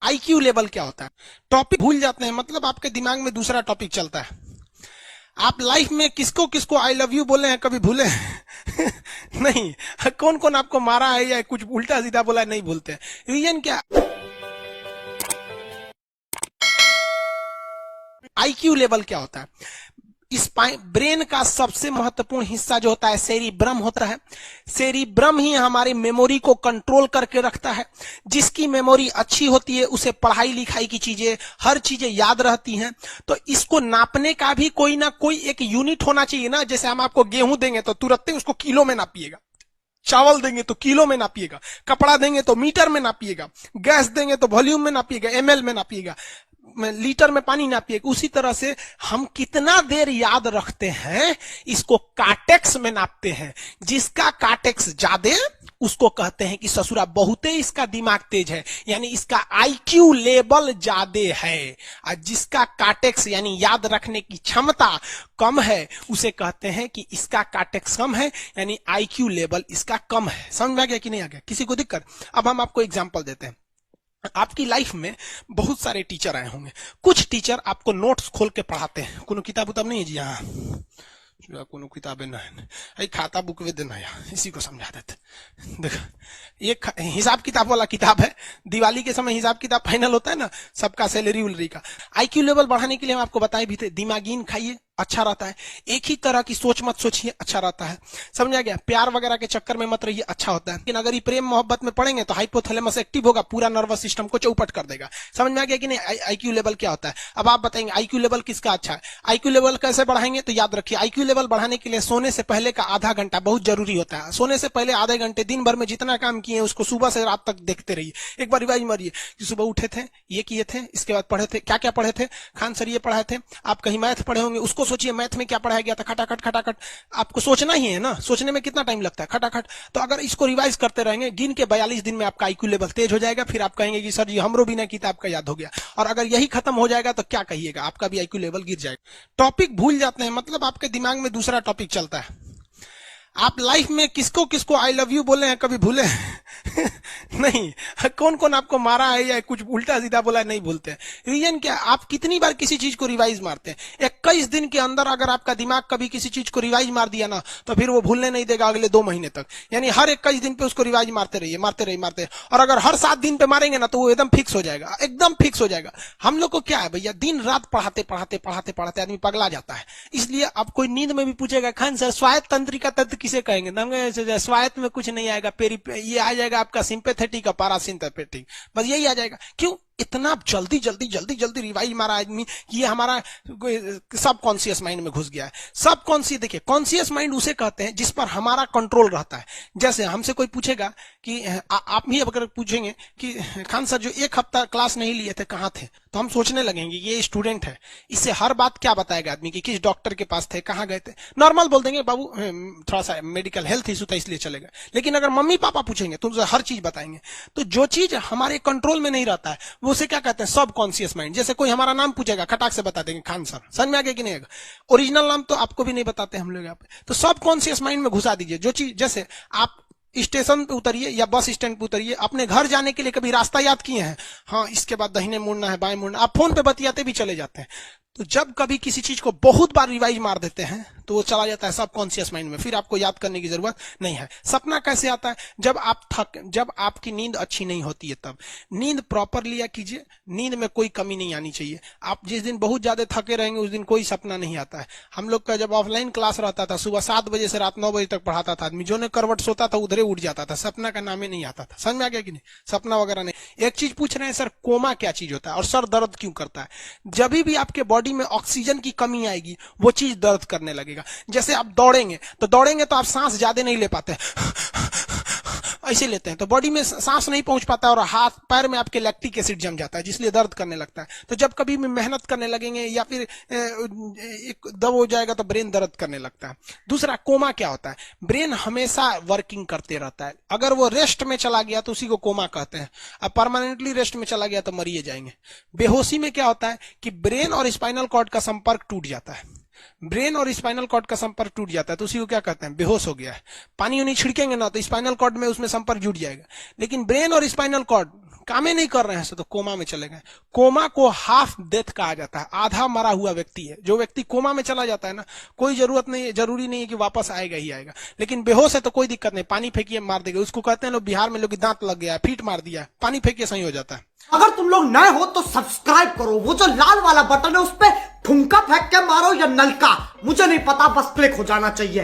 IQ level क्या होता है? टॉपिक भूल जाते हैं, मतलब आपके दिमाग में दूसरा टॉपिक चलता है। आप लाइफ में किसको किसको आई लव यू बोले हैं, कभी भूले हैं? नहीं। कौन कौन आपको मारा है या कुछ उल्टा सीधा बोला है, नहीं भूलते। रीजन क्या? आईक्यू लेवल क्या होता है? इस ब्रेन का सबसे महत्वपूर्ण हिस्सा जो होता है सेरिब्रम होता है। सेरिब्रम ही हमारी मेमोरी को कंट्रोल करके रखता है। जिसकी मेमोरी अच्छी होती है उसे पढ़ाई लिखाई की चीजें, हर चीजें याद रहती हैं। तो इसको नापने का भी कोई ना कोई एक यूनिट होना चाहिए ना। जैसे हम आपको गेहूं देंगे तो तुरंत ही उसको किलो में नापिएगा, चावल देंगे तो किलो में नापिएगा, कपड़ा देंगे तो मीटर में नापिएगा, गैस देंगे तो वॉल्यूम में नापिएगा, एमएल में नापिएगा, लीटर में पानी नापिएगा। उसी तरह से हम कितना देर याद रखते हैं इसको काटेक्स में नापते हैं। जिसका काटेक्स ज्यादा उसको कहते हैं कि ससुरा बहुते इसका दिमाग तेज है, यानी इसका आईक्यू लेवल ज्यादा है। और जिसका काटेक्स यानी याद रखने की क्षमता कम है उसे कहते हैं कि इसका काटेक्स कम है, यानी आईक्यू लेवल इसका कम है। समझ में आ गया कि नहीं आ गया? किसी को दिक्कत? अब हम आपको एग्जांपल देते हैं। आपकी लाइफ में बहुत सारे टीचर आए होंगे। कुछ टीचर आपको नोट्स खोल के पढ़ाते हैं। कोनो किताब उताब नहीं है जी? हाँ, कोनो किताबें ना है, खाता बुक वे देना है, इसी को समझा देते। देखो, ये हिसाब किताब वाला किताब है। दिवाली के समय हिसाब किताब फाइनल होता है ना, सबका सैलरी उलरी का। आईक्यू लेवल बढ़ाने के लिए हम आपको बताए भी थे, दिमागीन खाइए, अच्छा रहता है। एक ही तरह की सोच मत सोचिए, अच्छा रहता है। समझा गया? प्यार वगैरह के चक्कर में मत रहिए, अच्छा होता है। लेकिन अगर ये प्रेम मोहब्बत में पड़ेंगे तो हाइपोथैलेमस एक्टिव होगा, पूरा नर्वस सिस्टम को चौपट कर देगा। समझ में आ गया कि नहीं? आईक्यू लेवल क्या होता है? अब आप बताएंगे आईक्यू लेवल किसका अच्छा है। आईक्यू लेवल कैसे बढ़ाएंगे? तो याद रखिए, आईक्यू लेवल बढ़ाने के लिए सोने से पहले का आधा घंटा बहुत जरूरी होता है। सोने से पहले आधे घंटे दिन भर में जितना काम किए उसको सुबह से रात तक देखते रहिए। एक बार रिवाइज मारिए कि सुबह उठे थे, ये किए थे, इसके बाद पढ़े थे, क्या क्या पढ़े थे। खान सर ये पढ़ाए थे। आप कहीं मैथ पढ़े होंगे, उसको सोचिए मैथ में क्या पढ़ाया गया था। खटाखट खटाखट आपको सोचना ही है ना, सोचने में कितना टाइम लगता है, खटाखट। तो अगर इसको रिवाइज करते रहेंगे, गिन के 42 दिन में आपका आईक्यू लेवल तेज हो जाएगा। फिर आप कहेंगे कि सर जी हमरो बिना किताब का याद हो गया। और अगर यही खत्म हो जाएगा तो क्या कहिएगा, आपका भी आईक्यू लेवल गिर जाएगा। टॉपिक भूल जाते हैं, मतलब आपके दिमाग में दूसरा टॉपिक चलता है। आप लाइफ में किसको किसको आई लव यू बोले हैं, कभी भूले हैं? नहीं। कौन कौन आपको मारा है या कुछ उल्टा सीधा बोला है, नहीं भूलते हैं। रीजन क्या? आप कितनी बार किसी चीज को रिवाइज मारते हैं? 21 दिन के अंदर अगर आपका दिमाग कभी किसी चीज को रिवाइज मार दिया ना, तो फिर वो भूलने नहीं देगा अगले 2 महीने तक। यानी हर 21 दिन पे उसको रिवाइज मारते रहिए, मारते रहिए, मारते। और अगर हर 7 दिन पे मारेंगे ना तो वो एकदम फिक्स हो जाएगा, एकदम फिक्स हो जाएगा। हम लोग को क्या है भैया, दिन रात पढ़ाते पढ़ाते पढ़ाते पढ़ाते आदमी पगला जाता है। इसलिए अब कोई नींद में भी पूछेगा खान सर स्वायत्त तंत्रिका तंत्र किसे कहेंगे? स्वायत्त में कुछ नहीं आएगा, ये आ जाएगा आपका सिंपैथेटिक और पैरासिम्पैथेटिक, बस यही आ जाएगा। क्यों इतना जल्दी जल्दी जल्दी जल्दी रिवाइज मारा आदमी कि ये हमारा सब कॉन्शियस माइंड में घुस गया है। सब कॉन्शियस, देखिए कॉन्शियस माइंड उसे कहते हैं जिस पर हमारा कंट्रोल रहता है। जैसे हमसे कोई पूछेगा कि आप ही अगर पूछेंगे कि खान सर जो 1 हफ्ता क्लास नहीं लिए थे कहाँ थे, तो हम सोचने लगेंगे ये स्टूडेंट है, इससे हर बात क्या बताएगा आदमी कि किस डॉक्टर के पास थे, कहाँ गए थे। नॉर्मल बोल देंगे बाबू थोड़ा सा मेडिकल हेल्थ इशू था इसलिए चले गए। लेकिन अगर मम्मी पापा पूछेंगे तो उनसे हर चीज बताएंगे। तो जो चीज हमारे कंट्रोल में नहीं रहता है वो उसे क्या कहते हैं, सब कॉन्शियस माइंड। जैसे कोई हमारा नाम पूछेगा, खटाक से बता देंगे खान सर, समझ में आ गया कि नहीं? ओरिजिनल नाम तो आपको भी नहीं बताते हम लोग यहाँ पे। तो सब कॉन्शियस माइंड में घुसा दीजिए जो चीज। जैसे आप स्टेशन पे उतरिए या बस स्टैंड पे उतरिए, अपने घर जाने के लिए कभी रास्ता याद किए हैं? हाँ, इसके बाद दाहिने मुड़ना है, बाएं मुड़ना। आप फोन पे बतियाते भी चले जाते हैं। तो जब कभी किसी चीज को बहुत बार रिवाइज मार देते हैं तो वो चला जाता है सब कॉन्शियस माइंड में, फिर आपको याद करने की जरूरत नहीं है। सपना कैसे आता है? जब आपकी नींद अच्छी नहीं होती है तब। नींद प्रॉपर लिया कीजिए, नींद में कोई कमी नहीं आनी चाहिए। आप जिस दिन बहुत ज्यादा थके रहेंगे उस दिन कोई सपना नहीं आता है। हम लोग का जब ऑफलाइन क्लास रहता था, सुबह 7 बजे से रात 9 बजे तक पढ़ाता था आदमी, जो ने करवट सोता था उधरे उठ जाता था, सपना का नाम ही नहीं आता था। समझ में आ गया कि नहीं? सपना वगैरह नहीं। एक चीज पूछ रहे हैं सर, कोमा क्या चीज होता है और सर दर्द क्यों करता है? जब भी आपके बॉडी में ऑक्सीजन की कमी आएगी वो चीज दर्द करने लगेगा। जैसे आप दौड़ेंगे तो आप सांस ज्यादा नहीं ले पाते, ऐसे लेते हैं तो बॉडी में सांस नहीं पहुंच पाता और हाथ पैर में आपके लैक्टिक एसिड जम जाता है, जिसलिए दर्द करने लगता है। तो जब कभी भी मेहनत करने लगेंगे या फिर एक दब हो जाएगा तो ब्रेन दर्द करने लगता है। दूसरा, कोमा क्या होता है? ब्रेन हमेशा वर्किंग करते रहता है। अगर वो रेस्ट में चला गया तो उसी को कोमा कहते हैं। अब परमानेंटली रेस्ट में चला गया तो मरिए जाएंगे। बेहोशी में क्या होता है कि ब्रेन और स्पाइनल कॉर्ड का संपर्क टूट जाता है। ब्रेन और स्पाइनल कॉर्ड का संपर्क टूट जाता है तो उसी को क्या कहते हैं, बेहोश हो गया है। पानी उनी छिड़केंगे ना तो स्पाइनल कॉर्ड में उसमें संपर्क जुट जाएगा। लेकिन ब्रेन और स्पाइनल कॉर्ड कामे नहीं कर रहे हैं तो कोमा में चले गए। कोमा को हाफ डेथ कहा जाता है, आधा मरा हुआ व्यक्ति है। जो व्यक्ति कोमा में चला जाता है ना, कोई जरूरी नहीं है कि वापस आएगा ही आएगा, लेकिन बेहोश है तो कोई दिक्कत नहीं, पानी फेंकिए मार देगा। उसको कहते हैं लोग बिहार में, लोग दांत लग गया, फीट मार दिया, पानी फेंकिए सही हो जाता है। अगर तुम लोग नए हो तो सब्सक्राइब करो, वो जो लाल वाला बटन है उस पर ठुमका फेंक के मारो या नलका, मुझे नहीं पता, बस क्लिक हो जाना चाहिए।